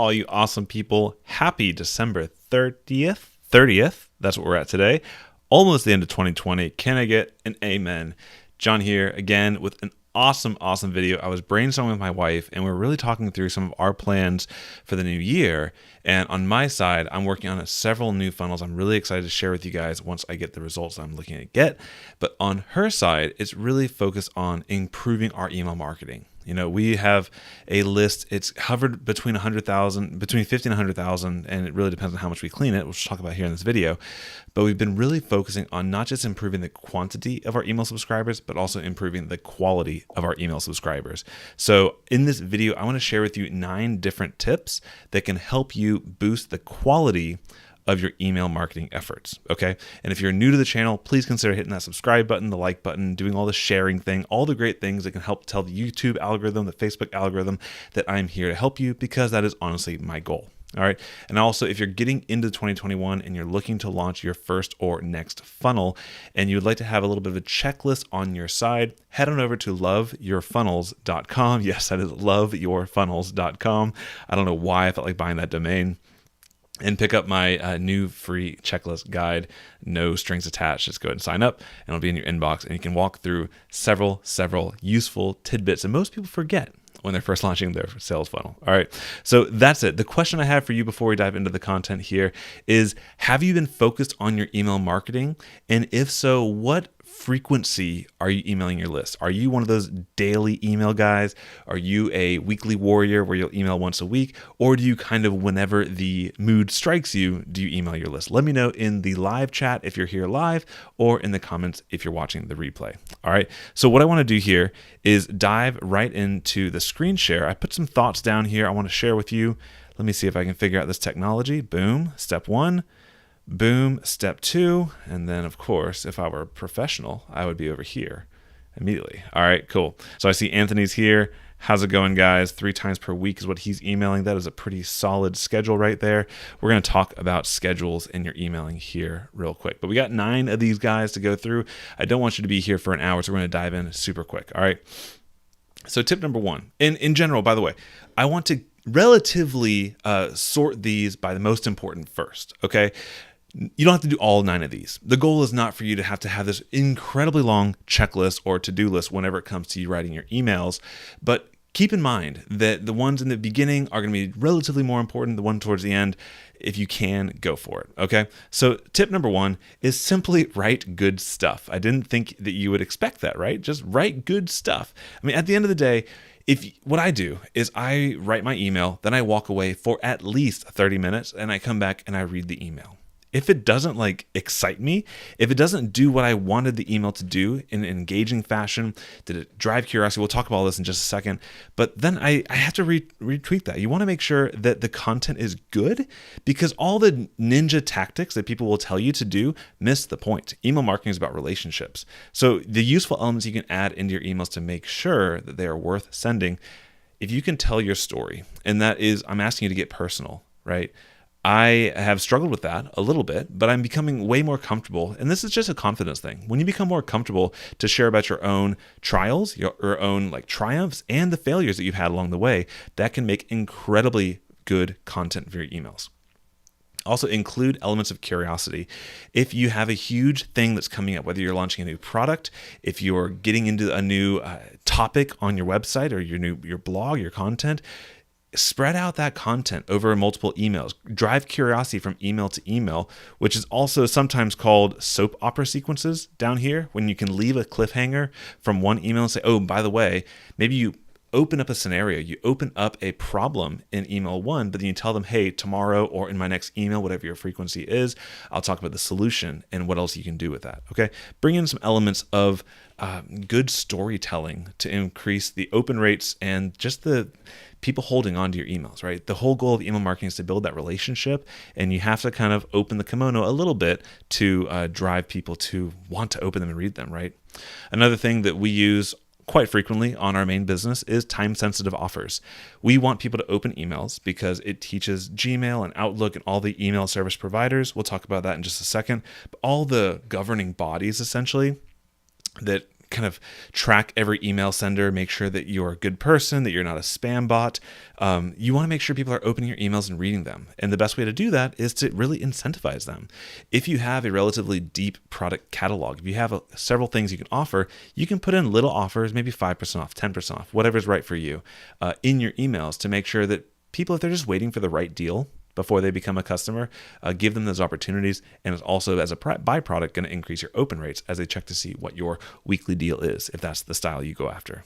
all you awesome people? Happy December 30th. 30th. That's what we're at today. Almost the end of 2020. Can I get an amen? John here again with an awesome video. I was brainstorming with my wife and we're really talking through some of our plans for the new year. And on my side, I'm working on several new funnels. I'm really excited to share with you guys once I get the results I'm looking to get. But on her side, it's really focused on improving our email marketing. You know, we have a list. It's hovered between 100,000, between 50 and 100,000, and it really depends on how much we clean it, which we'll talk about here in this video. But we've been really focusing on not just improving the quantity of our email subscribers, but also improving the quality of our email subscribers. So in this video, I want to share with you 9 different tips that can help you boost the quality of your email marketing efforts, okay? And if you're new to the channel, please consider hitting that subscribe button, the like button, doing all the sharing thing, all the great things that can help tell the YouTube algorithm, the Facebook algorithm that I'm here to help you, because that is honestly my goal. All right. And also, if you're getting into 2021 and you're looking to launch your first or next funnel and you would like to have a little bit of a checklist on your side, head on over to loveyourfunnels.com. Yes, that is loveyourfunnels.com. I don't know why I felt like buying that domain. And pick up my new free checklist guide, no strings attached. Just go ahead and sign up and it'll be in your inbox, and you can walk through several useful tidbits that most people forget when they're first launching their sales funnel. All right, so that's it. The question I have for you before we dive into the content here is, have you been focused on your email marketing? And if so, what frequency are you emailing your list? Are you one of those daily email guys? Are you a weekly warrior where you'll email once a week? Or do you kind of, whenever the mood strikes you, do you email your list? Let me know in the live chat if you're here live, or in the comments if you're watching the replay. All right, so what I want to do here is dive right into the screen share. I put some thoughts down here I want to share with you. Let me see if I can figure out this technology. Boom, step 1. Boom, step 2, and then of course, if I were a professional, I would be over here immediately. All right, cool. So I see Anthony's here. How's it going, guys? 3 times per week is what he's emailing. That is a pretty solid schedule right there. We're going to talk about schedules in your emailing here real quick. But we got 9 of these guys to go through. I don't want you to be here for an hour, so we're going to dive in super quick. All right. So tip number 1, in general, by the way, I want to relatively sort these by the most important first, okay? You don't have to do all 9 of these. The goal is not for you to have this incredibly long checklist or to-do list whenever it comes to you writing your emails, but keep in mind that the ones in the beginning are going to be relatively more important. The one towards the end, if you can, go for it, okay? So tip number 1 is simply write good stuff. I didn't think that you would expect that, right? Just write good stuff. I mean, at the end of the day, what I do is I write my email, then I walk away for at least 30 minutes, and I come back and I read the email. If it doesn't excite me, if it doesn't do what I wanted the email to do in an engaging fashion, did it drive curiosity? We'll talk about all this in just a second. But then I have to retweak that. You want to make sure that the content is good, because all the ninja tactics that people will tell you to do miss the point. Email marketing is about relationships. So the useful elements you can add into your emails to make sure that they are worth sending, if you can tell your story, and that is, I'm asking you to get personal, right? I have struggled with that a little bit, but I'm becoming way more comfortable. And this is just a confidence thing. When you become more comfortable to share about your own trials, your own triumphs, and the failures that you've had along the way, that can make incredibly good content for your emails. Also, include elements of curiosity. If you have a huge thing that's coming up, whether you're launching a new product, if you're getting into a new topic on your website or your blog, your content, spread out that content over multiple emails. Drive curiosity from email to email, which is also sometimes called soap opera sequences down here, when you can leave a cliffhanger from one email and say, oh, by the way, maybe you open up a scenario, you open up a problem in email 1, but then you tell them, hey, tomorrow or in my next email, whatever your frequency is, I'll talk about the solution and what else you can do with that, okay? Bring in some elements of good storytelling to increase the open rates and just the people holding on to your emails, right? The whole goal of email marketing is to build that relationship, and you have to kind of open the kimono a little bit to drive people to want to open them and read them, right? Another thing that we use quite frequently on our main business is time-sensitive offers. We want people to open emails because it teaches Gmail and Outlook and all the email service providers. We'll talk about that in just a second. But all the governing bodies, essentially, that kind of track every email sender, make sure that you're a good person, that you're not a spam bot. You want to make sure people are opening your emails and reading them. And the best way to do that is to really incentivize them. If you have a relatively deep product catalog, if you have several things you can offer, you can put in little offers, maybe 5% off, 10% off, whatever's right for you, in your emails to make sure that people, if they're just waiting for the right deal before they become a customer, give them those opportunities. And it's also, as a byproduct, going to increase your open rates as they check to see what your weekly deal is, if that's the style you go after.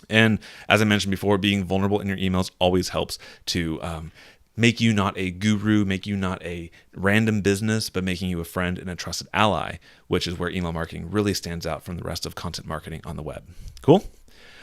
And as I mentioned before, being vulnerable in your emails always helps to make you not a guru, make you not a random business, but making you a friend and a trusted ally, which is where email marketing really stands out from the rest of content marketing on the web. Cool?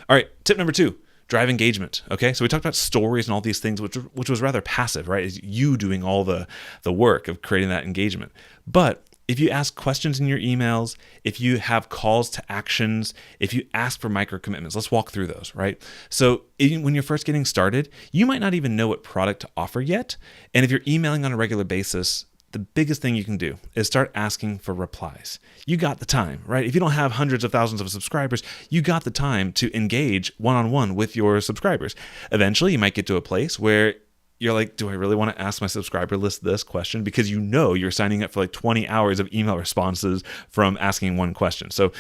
All right, tip number 2. Drive engagement. Okay, so we talked about stories and all these things, which was rather passive, right? Is you doing all the work of creating that engagement. But if you ask questions in your emails, if you have calls to actions, if you ask for micro commitments, let's walk through those, right? So when you're first getting started, you might not even know what product to offer yet. And if you're emailing on a regular basis, the biggest thing you can do is start asking for replies. You got the time, right? If you don't have hundreds of thousands of subscribers, you got the time to engage one-on-one with your subscribers. Eventually, you might get to a place where you're like, do I really want to ask my subscriber list this question? Because you know you're signing up for like 20 hours of email responses from asking one question. So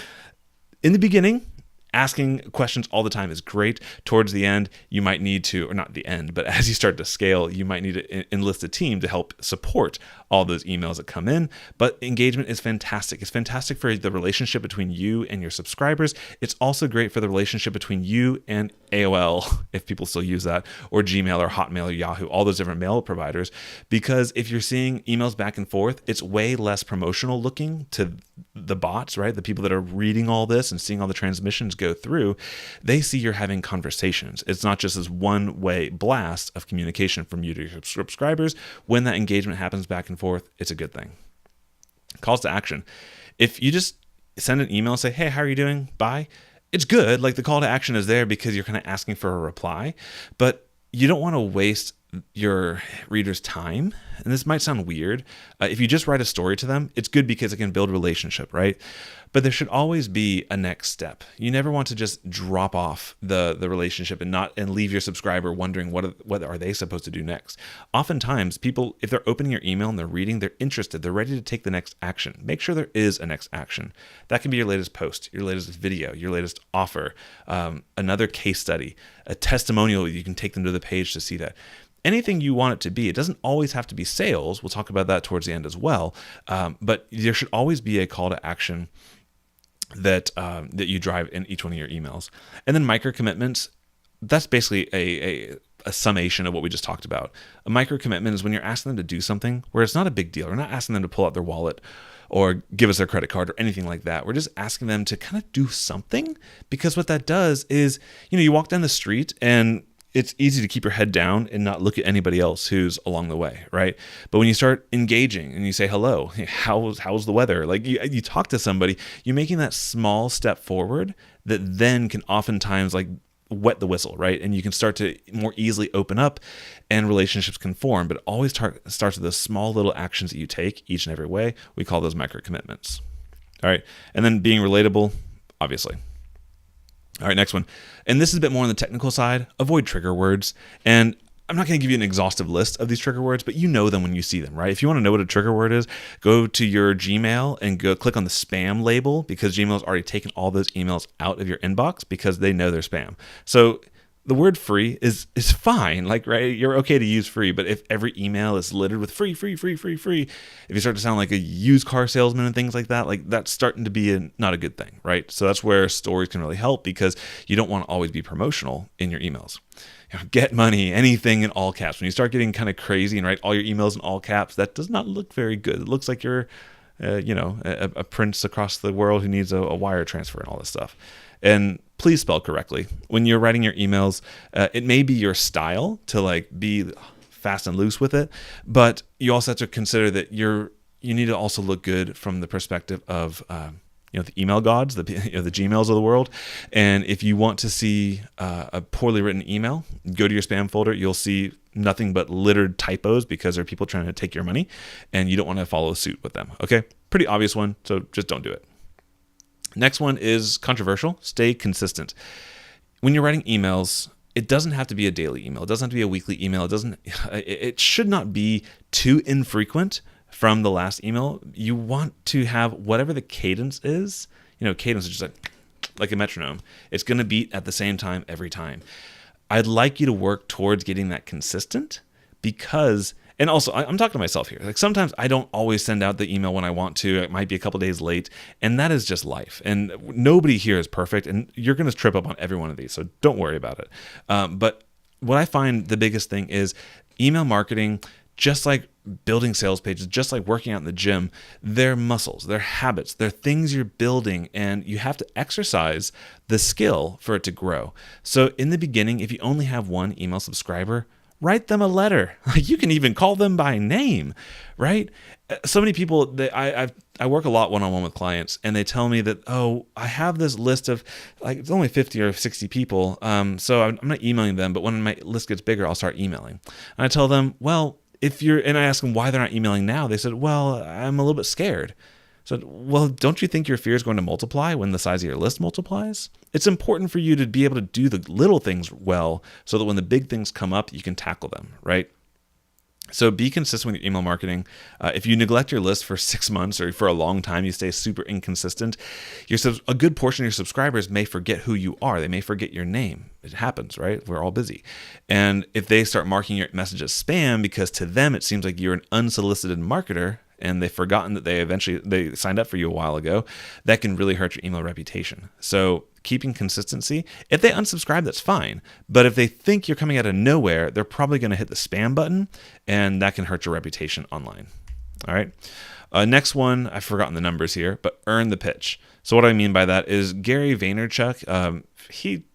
in the beginning, asking questions all the time is great. Towards the end, you might need to, or not the end, but as you start to scale, you might need to enlist a team to help support all those emails that come in. But engagement is fantastic. It's fantastic for the relationship between you and your subscribers. It's also great for the relationship between you and AOL, if people still use that, or Gmail or Hotmail or Yahoo, all those different mail providers. Because if you're seeing emails back and forth, it's way less promotional looking to the bots, right? The people that are reading all this and seeing all the transmissions go through, they see you're having conversations. It's not just this one-way blast of communication from you to your subscribers. When that engagement happens back and forth, it's a good thing. Calls to action. If you just send an email and say, hey, how are you doing? Bye. It's good. Like the call to action is there because you're kind of asking for a reply, but you don't want to waste your reader's time. And this might sound weird. If you just write a story to them, it's good because it can build relationship, right? But there should always be a next step. You never want to just drop off the relationship and leave your subscriber wondering what are they supposed to do next. Oftentimes, people, if they're opening your email and they're reading, they're interested, they're ready to take the next action. Make sure there is a next action. That can be your latest post, your latest video, your latest offer, another case study, a testimonial. You can take them to the page to see that. Anything you want it to be. It doesn't always have to be sales. We'll talk about that towards the end as well. But there should always be a call to action that you drive in each one of your emails. And then micro commitments, that's basically a summation of what we just talked about. A micro commitment is when you're asking them to do something where it's not a big deal. We're not asking them to pull out their wallet or give us their credit card or anything like that. We're just asking them to kind of do something, because what that does is, you walk down the street and it's easy to keep your head down and not look at anybody else who's along the way, right? But when you start engaging and you say, hello, how's the weather? Like you talk to somebody, you're making that small step forward that then can oftentimes like wet the whistle, right? And you can start to more easily open up and relationships can form. But it always starts with those small little actions that you take each and every way. We call those micro commitments. All right. And then being relatable, obviously. All right, next one. And this is a bit more on the technical side. Avoid trigger words. And I'm not going to give you an exhaustive list of these trigger words, but you know them when you see them, right? If you want to know what a trigger word is, go to your Gmail and go click on the spam label, because Gmail's already taken all those emails out of your inbox because they know they're spam. So the word free is fine, like, right? You're okay to use free, but if every email is littered with free, if you start to sound like a used car salesman and things like that, like that's starting to be not a good thing, right? So that's where stories can really help, because you don't want to always be promotional in your emails. Get money, anything in all caps. When you start getting kind of crazy and write all your emails in all caps, that does not look very good. It looks like you're, a prince across the world who needs a wire transfer and all this stuff. And please spell correctly. When you're writing your emails, it may be your style to like be fast and loose with it, but you also have to consider that you need to also look good from the perspective of the email gods, the Gmails of the world. And if you want to see a poorly written email, go to your spam folder. You'll see nothing but littered typos because there are people trying to take your money, and you don't want to follow suit with them. Okay, pretty obvious one. So just don't do it. Next one is controversial. Stay consistent. When you're writing emails, it doesn't have to be a daily email. It doesn't have to be a weekly email. It should not be too infrequent from the last email. You want to have whatever the cadence is. Cadence is just like a metronome. It's going to beat at the same time every time. I'd like you to work towards getting that consistent because, and also I'm talking to myself here. Like sometimes I don't always send out the email when I want to. It might be a couple days late, and that is just life. And nobody here is perfect, and you're going to trip up on every one of these, so don't worry about it. But what I find the biggest thing is email marketing, just like building sales pages, just like working out in the gym, they're muscles, they're habits, they're things you're building, and you have to exercise the skill for it to grow. So in the beginning, if you only have one email subscriber, write them a letter. You can even call them by name, right? So many people, I work a lot one-on-one with clients, and they tell me that, I have this list of, like, it's only 50 or 60 people, so I'm not emailing them, but when my list gets bigger, I'll start emailing. And I tell them, well, and I ask them why they're not emailing now. They said, well, I'm a little bit scared. So, well, don't you think your fear is going to multiply when the size of your list multiplies? It's important for you to be able to do the little things well so that when the big things come up, you can tackle them, right? So be consistent with your email marketing. If you neglect your list for 6 months or for a long time, you stay super inconsistent, a good portion of your subscribers may forget who you are. They may forget your name. It happens, right? We're all busy. And if they start marking your message as spam because to them it seems like you're an unsolicited marketer and they've forgotten that they signed up for you a while ago, that can really hurt your email reputation. So keeping consistency, if they unsubscribe, that's fine. But if they think you're coming out of nowhere, they're probably going to hit the spam button, and that can hurt your reputation online. All right. Next one, I've forgotten the numbers here, but earn the pitch. So what I mean by that is Gary Vaynerchuk,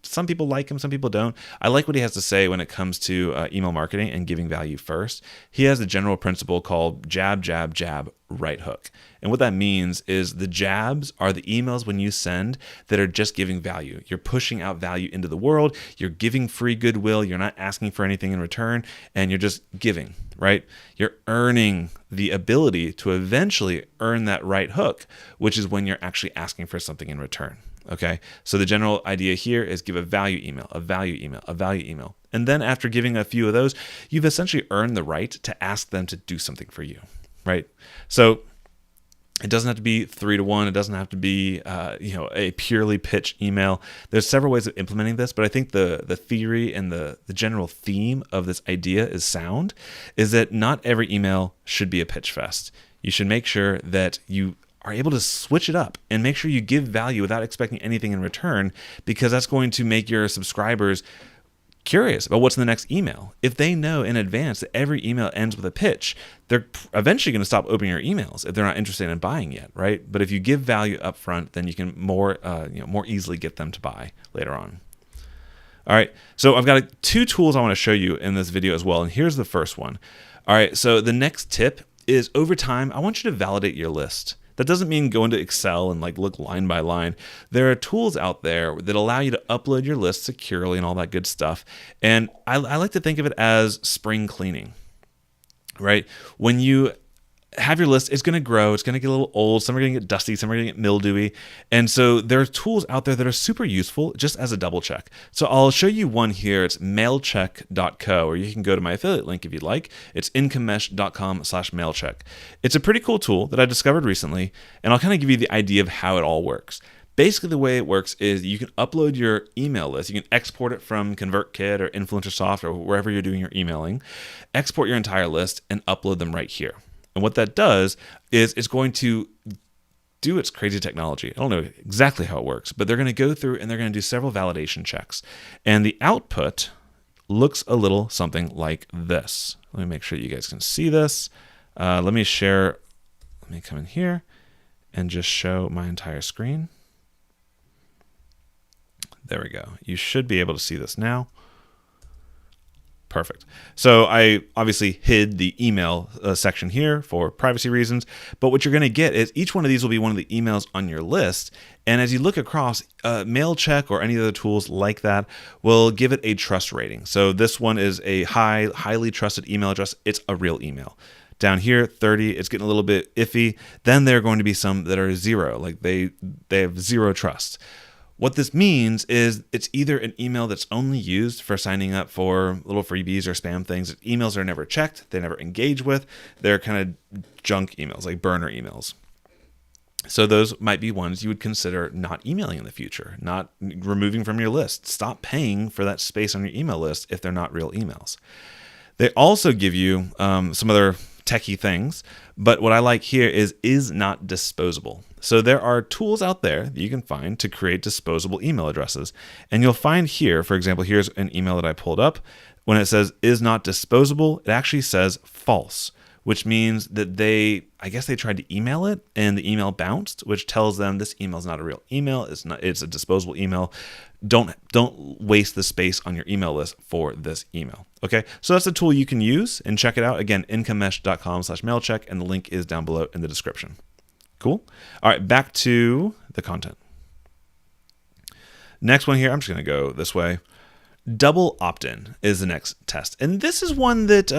some people like him, some people don't. I like what he has to say when it comes to email marketing and giving value first. He has a general principle called jab, jab, jab, right hook. And what that means is the jabs are the emails when you send that are just giving value. You're pushing out value into the world. You're giving free goodwill. You're not asking for anything in return, and you're just giving, right? You're earning the ability to eventually earn that right hook, which is when you're actually asking for something in return. Okay, so the general idea here is give a value email, a value email, a value email. And then after giving a few of those, you've essentially earned the right to ask them to do something for you, right? So it doesn't have to be 3-to-1. It doesn't have to be a purely pitch email. There's several ways of implementing this, but I think the theory and the general theme of this idea is sound, is that not every email should be a pitch fest. You should make sure that you are able to switch it up and make sure you give value without expecting anything in return, because that's going to make your subscribers curious about what's in the next email. If they know in advance that every email ends with a pitch, they're eventually going to stop opening your emails if they're not interested in buying yet, right? But if you give value up front, then you can more easily get them to buy later on. All right, so I've got 2 tools I want to show you in this video as well, and here's the first one. All right, so the next tip is over time, I want you to validate your list. That doesn't mean go into Excel and look line by line. There are tools out there that allow you to upload your list securely and all that good stuff. And I like to think of it as spring cleaning, right? When you have your list, it's going to grow. It's going to get a little old. Some are going to get dusty. Some are going to get mildewy. And so there are tools out there that are super useful just as a double check. So I'll show you one here. It's mailcheck.co, or you can go to my affiliate link if you'd like. It's incomesh.com/mailcheck. It's a pretty cool tool that I discovered recently, and I'll kind of give you the idea of how it all works. Basically, the way it works is you can upload your email list. You can export it from ConvertKit or Influencersoft or wherever you're doing your emailing, export your entire list, and upload them right here. And what that does is it's going to do its crazy technology. I don't know exactly how it works, but they're going to go through and they're going to do several validation checks. And the output looks a little something like this. Let me make sure you guys can see this. Let me come in here and just show my entire screen. There we go. You should be able to see this now. Perfect. So I obviously hid the email section here for privacy reasons, but what you're going to get is each one of these will be one of the emails on your list. And as you look across, MailCheck or any other tools like that will give it a trust rating. So this one is a highly trusted email address. It's a real email. Down here, 30, it's getting a little bit iffy. Then there are going to be some that are 0, like they have 0 trust. What this means is it's either an email that's only used for signing up for little freebies or spam things. Emails are never checked, they never engage with. They're kind of junk emails, like burner emails. So those might be ones you would consider not emailing in the future, not removing from your list. Stop paying for that space on your email list if they're not real emails. They also give you some other techie things, but what I like here is not disposable. So there are tools out there that you can find to create disposable email addresses. And you'll find here, for example, here's an email that I pulled up. When it says is not disposable, it actually says false, which means that I guess they tried to email it and the email bounced, which tells them this email is not a real email. It's a disposable email. Don't waste the space on your email list for this email. Okay, so that's a tool you can use and check it out. Again, incomemesh.com/mailcheck, and the link is down below in the description. Cool. All right, back to the content. Next one here, I'm just going to go this way. Double opt-in is the next test. And this is one that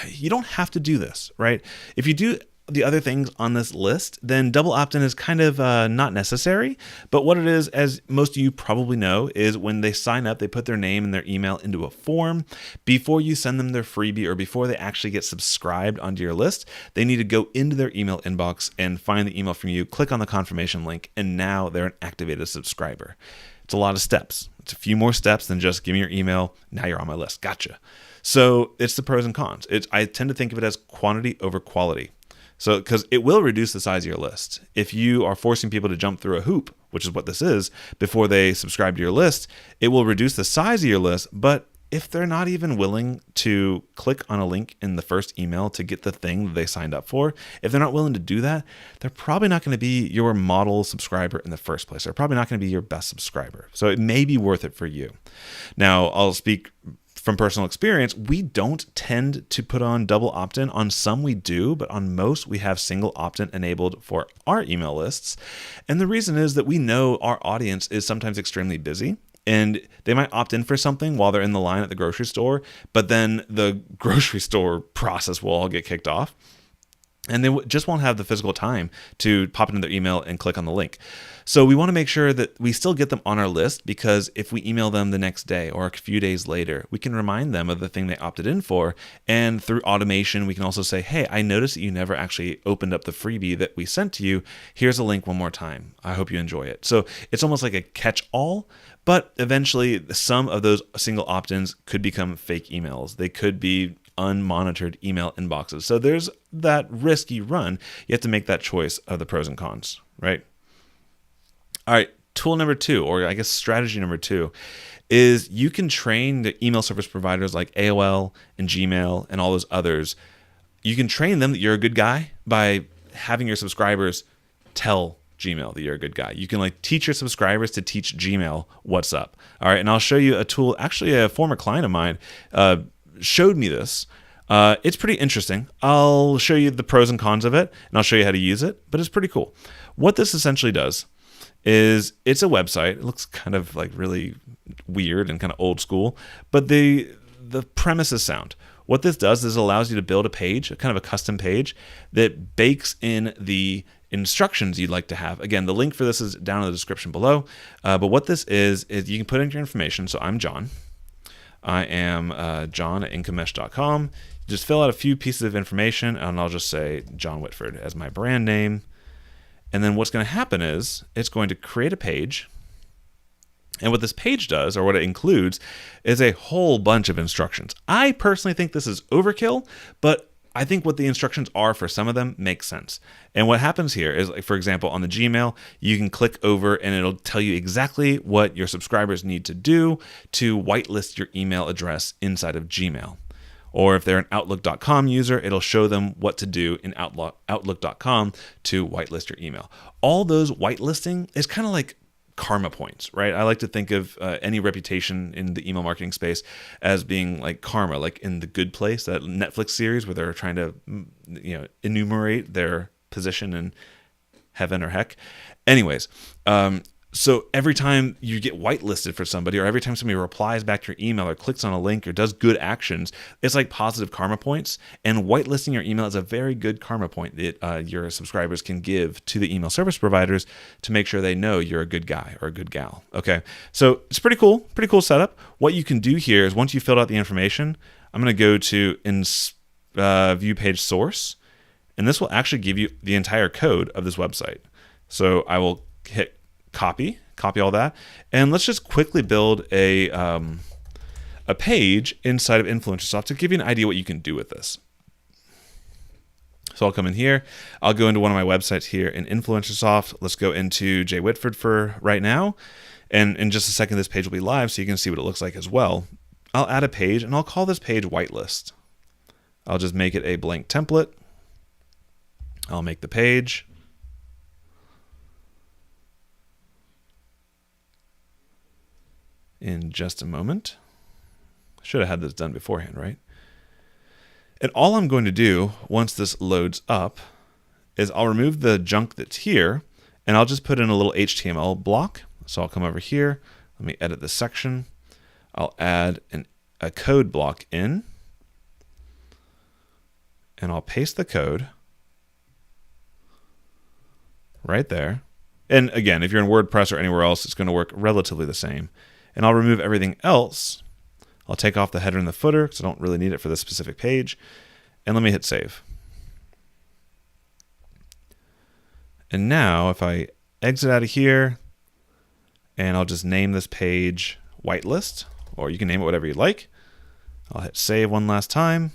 you don't have to do this, right? If you do the other things on this list, then double opt-in is kind of not necessary. But what it is, as most of you probably know, is when they sign up, they put their name and their email into a form. Before you send them their freebie or before they actually get subscribed onto your list, they need to go into their email inbox and find the email from you, click on the confirmation link, and now they're an activated subscriber. It's a lot of steps. It's a few more steps than just give me your email. Now you're on my list. Gotcha. So it's the pros and cons. I tend to think of it as quantity over quality. So, because it will reduce the size of your list. If you are forcing people to jump through a hoop, which is what this is, before they subscribe to your list, it will reduce the size of your list. But if they're not even willing to click on a link in the first email to get the thing that they signed up for, if they're not willing to do that, they're probably not going to be your model subscriber in the first place. They're probably not going to be your best subscriber. So it may be worth it for you. Now, I'll speak from personal experience, we don't tend to put on double opt-in. On some we do, but on most we have single opt-in enabled for our email lists. And the reason is that we know our audience is sometimes extremely busy and they might opt in for something while they're in the line at the grocery store, but then the grocery store process will all get kicked off. And they just won't have the physical time to pop into their email and click on the link. So we want to make sure that we still get them on our list, because if we email them the next day or a few days later, we can remind them of the thing they opted in for. And through automation, we can also say, hey, I noticed that you never actually opened up the freebie that we sent to you. Here's a link one more time. I hope you enjoy it. So it's almost like a catch-all, but eventually some of those single opt-ins could become fake emails. They could be unmonitored email inboxes. So there's that risk you run. You have to make that choice of the pros and cons, right? All right, tool number 2, or I guess strategy number 2, is you can train the email service providers like AOL and Gmail and all those others. You can train them that you're a good guy by having your subscribers tell Gmail that you're a good guy. You can teach your subscribers to teach Gmail what's up. All right, and I'll show you a tool. Actually, a former client of mine showed me this. It's pretty interesting. I'll show you the pros and cons of it, and I'll show you how to use it, but it's pretty cool. What this essentially does is it's a website. It looks kind of really weird and kind of old school, but the premise is sound. What this does is it allows you to build a page, a kind of a custom page that bakes in the instructions you'd like to have. Again, the link for this is down in the description below, but what this is you can put in your information. So I'm John. I am John at incomemesh.com. Just fill out a few pieces of information, and I'll just say John Whitford as my brand name. And then what's going to happen is it's going to create a page. And what this page does, or what it includes, is a whole bunch of instructions. I personally think this is overkill, but I think what the instructions are for some of them makes sense. And what happens here is, for example, on the Gmail, you can click over and it'll tell you exactly what your subscribers need to do to whitelist your email address inside of Gmail. Or if they're an Outlook.com user, it'll show them what to do in Outlook.com to whitelist your email. All those whitelisting is kind of like karma points, right? I like to think of any reputation in the email marketing space as being like karma, like in The Good Place, that Netflix series where they're trying to, enumerate their position in heaven or heck. Anyways, So every time you get whitelisted for somebody, or every time somebody replies back to your email or clicks on a link or does good actions, it's like positive karma points. And whitelisting your email is a very good karma point that your subscribers can give to the email service providers to make sure they know you're a good guy or a good gal. Okay, so it's pretty cool setup. What you can do here is once you filled out the information, I'm going to go to view page source, and this will actually give you the entire code of this website. So I will hit copy all that, and let's just quickly build a page inside of Influencersoft to give you an idea what you can do with this. So I'll come in here, I'll go into one of my websites here in Influencersoft. Let's go into Jay Whitford for right now, and in just a second this page will be live so you can see what it looks like as well. I'll add a page, and I'll call this page whitelist. I'll just make it a blank template. I'll make the page. In just a moment. Should have had this done beforehand, right? And all I'm going to do once this loads up is I'll remove the junk that's here, and I'll just put in a little HTML block. So I'll come over here, let me edit this section. I'll add a code block in, and I'll paste the code right there. And again, if you're in WordPress or anywhere else, it's going to work relatively the same. And I'll remove everything else. I'll take off the header and the footer because I don't really need it for this specific page. And let me hit save. And now if I exit out of here, and I'll just name this page whitelist, or you can name it whatever you like. I'll hit save one last time.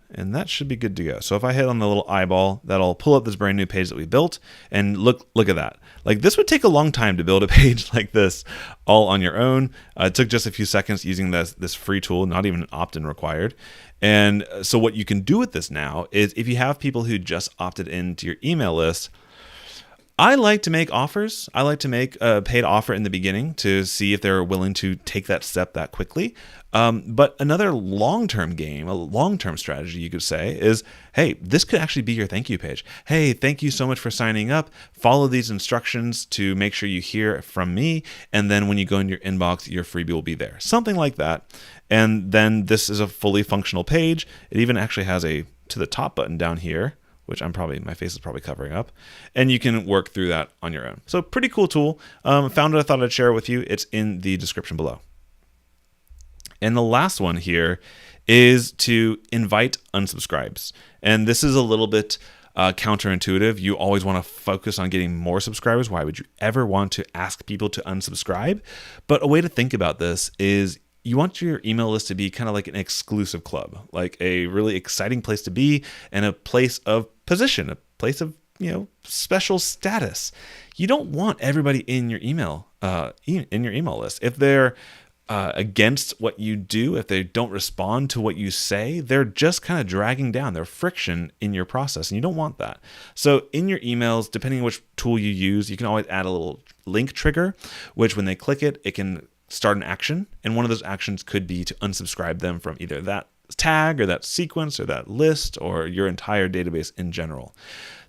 And that should be good to go. So if I hit on the little eyeball, that'll pull up this brand new page that we built. And look at that. Like, this would take a long time to build a page like this all on your own. It took just a few seconds using this free tool, not even an opt-in required. And so what you can do with this now is if you have people who just opted into your email list, I like to make offers. I like to make a paid offer in the beginning to see if they're willing to take that step that quickly. But another long-term game, a long-term strategy you could say is, hey, this could actually be your thank you page. Hey, thank you so much for signing up. Follow these instructions to make sure you hear from me. And then when you go in your inbox, your freebie will be there. Something like that. And then this is a fully functional page. It even actually has a to the top button down here, which my face is probably covering up, and you can work through that on your own. So pretty cool tool. Found it, I thought I'd share it with you. It's in the description below. And the last one here is to invite unsubscribes. And this is a little bit counterintuitive. You always want to focus on getting more subscribers. Why would you ever want to ask people to unsubscribe? But a way to think about this is you want your email list to be kind of like an exclusive club, like a really exciting place to be and a place of position, a place of, special status. You don't want everybody in your email list. If they're against what you do, if they don't respond to what you say, they're just kind of dragging down their friction in your process, and you don't want that. So in your emails, depending on which tool you use, you can always add a little link trigger, which when they click it, it can start an action. And one of those actions could be to unsubscribe them from either that tag or that sequence or that list or your entire database in general.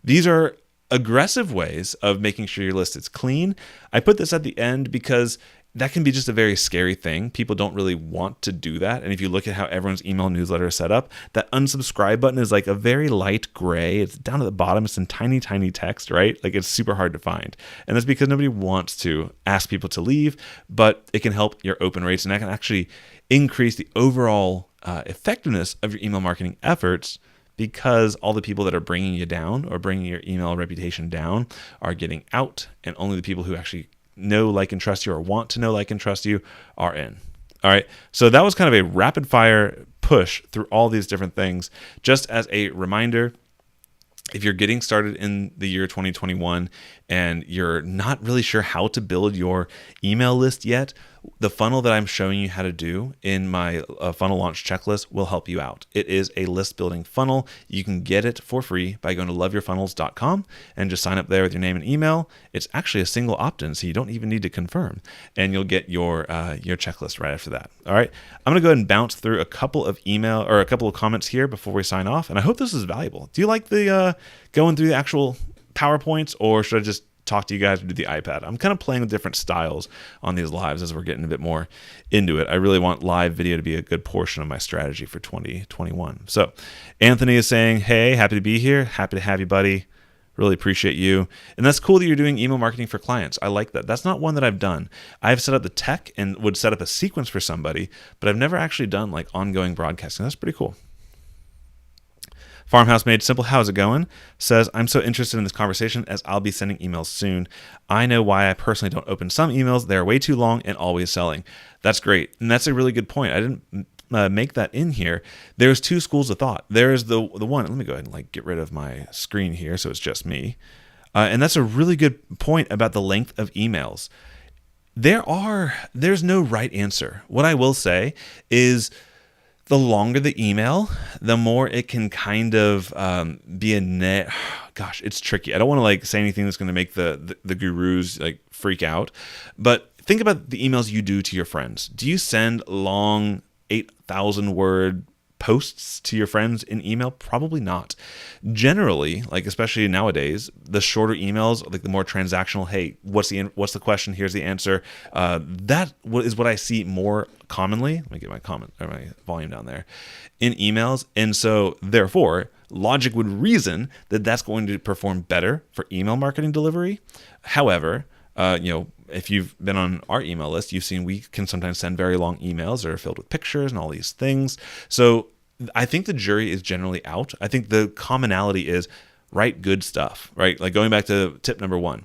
These are aggressive ways of making sure your list is clean. I put this at the end because that can be just a very scary thing. People don't really want to do that. And if you look at how everyone's email newsletter is set up, that unsubscribe button is like a very light gray. It's down at the bottom. It's in tiny, tiny text, right? Like, it's super hard to find. And that's because nobody wants to ask people to leave, but it can help your open rates, and that can actually increase the overall effectiveness of your email marketing efforts, because all the people that are bringing you down or bringing your email reputation down are getting out, and only the people who actually know, like, and trust you, or want to know, like, and trust you, are in. All right. So that was kind of a rapid fire push through all these different things. Just as a reminder, if you're getting started in the year 2021 and you're not really sure how to build your email list yet, the funnel that I'm showing you how to do in my funnel launch checklist will help you out. It is a list building funnel. You can get it for free by going to loveyourfunnels.com and just sign up there with your name and email. It's actually a single opt-in, so you don't even need to confirm, and you'll get your checklist right after that. All right. I'm going to go ahead and bounce through a couple of comments here before we sign off, and I hope this is valuable. Do you like the going through the actual PowerPoints, or should I just talk to you guys or do the iPad. I'm kind of playing with different styles on these lives as we're getting a bit more into it. I really want live video to be a good portion of my strategy for 2021. So Anthony is saying, hey, happy to be here. Happy to have you, buddy. Really appreciate you. And that's cool that you're doing email marketing for clients. I like that. That's not one that I've done. I've set up the tech and would set up a sequence for somebody, but I've never actually done like ongoing broadcasting. That's pretty cool. Farmhouse Made Simple, how's it going? Says, I'm so interested in this conversation as I'll be sending emails soon. I know why I personally don't open some emails. They're way too long and always selling. That's great. And that's a really good point. I didn't make that in here. There's two schools of thought. There's the one, let me go ahead and like get rid of my screen here so it's just me. And that's a really good point about the length of emails. There's no right answer. What I will say is the longer the email, the more it can kind of be a net. Gosh, it's tricky. I don't want to like say anything that's going to make the gurus like freak out, but think about the emails you do to your friends. Do you send long 8,000 word posts to your friends in email? Probably not. Generally, like especially nowadays, the shorter emails, like the more transactional, hey, what's the question? Here's the answer. That is what I see more commonly. Let me get my volume down there in emails. And so therefore, logic would reason that that's going to perform better for email marketing delivery. However, if you've been on our email list, you've seen we can sometimes send very long emails that are filled with pictures and all these things. So I think the jury is generally out. I think the commonality is write good stuff, right? Like going back to tip number 1,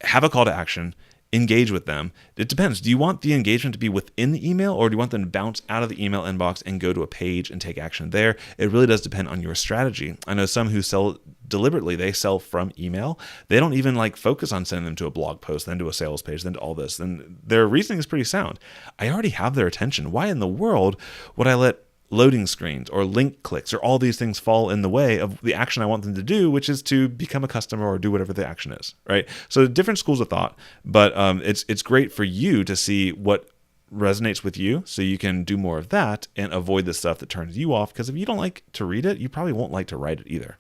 have a call to action, engage with them. It depends. Do you want the engagement to be within the email, or do you want them to bounce out of the email inbox and go to a page and take action there? It really does depend on your strategy. I know some who sell deliberately, they sell from email. They don't even like focus on sending them to a blog post, then to a sales page, then to all this. And their reasoning is pretty sound. I already have their attention. Why in the world would I let loading screens or link clicks or all these things fall in the way of the action I want them to do, which is to become a customer or do whatever the action is, right? So different schools of thought, but it's great for you to see what resonates with you so you can do more of that and avoid the stuff that turns you off, because if you don't like to read it, you probably won't like to write it either.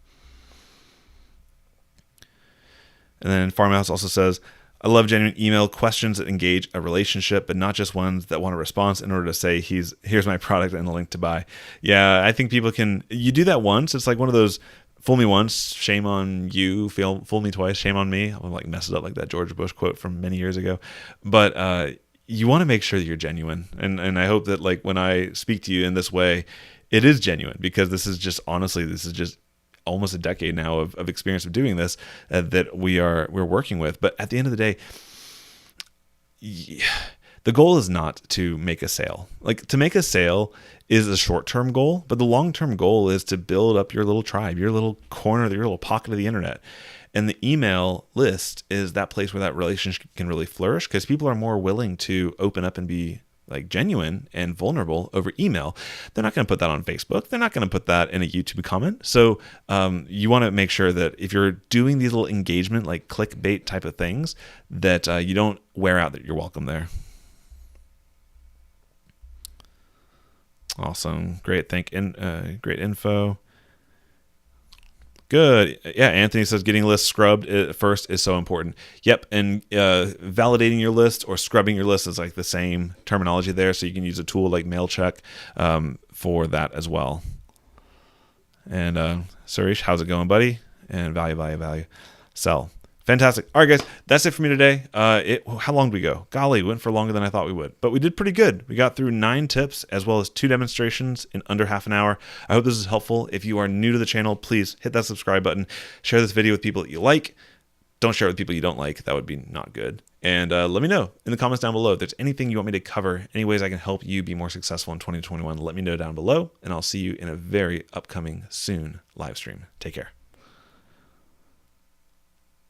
And then Farmhouse also says, I love genuine email questions that engage a relationship, but not just ones that want a response in order to say, here's my product and the link to buy. Yeah, I think people you do that once. It's like one of those fool me once, shame on you, fool me twice, shame on me. I'm like mess it up like that George Bush quote from many years ago. But you want to make sure that you're genuine. And I hope that like when I speak to you in this way, it is genuine, because this is just almost a decade now of experience of doing this that we're working with. But at the end of the day, the goal is not to make a sale. Like, to make a sale is a short-term goal, but the long-term goal is to build up your little tribe, your little corner, your little pocket of the internet. And the email list is that place where that relationship can really flourish, because people are more willing to open up and be like genuine and vulnerable over email. They're not going to put that on Facebook. They're not going to put that in a YouTube comment. So you want to make sure that if you're doing these little engagement, like clickbait type of things, that you don't wear out that you're welcome there. Awesome. Great. Great info. Good. Yeah, Anthony says getting lists scrubbed first is so important. Yep, and validating your list or scrubbing your list is like the same terminology there, so you can use a tool like Mailcheck for that as well. And Suresh, how's it going, buddy? And value, sell. Fantastic. All right, guys, that's it for me today. How long did we go? Golly, we went for longer than I thought we would. But we did pretty good. We got through 9 tips as well as 2 demonstrations in under half an hour. I hope this is helpful. If you are new to the channel, please hit that subscribe button. Share this video with people that you like. Don't share it with people you don't like. That would be not good. And let me know in the comments down below if there's anything you want me to cover, any ways I can help you be more successful in 2021. Let me know down below, and I'll see you in a very upcoming soon live stream. Take care.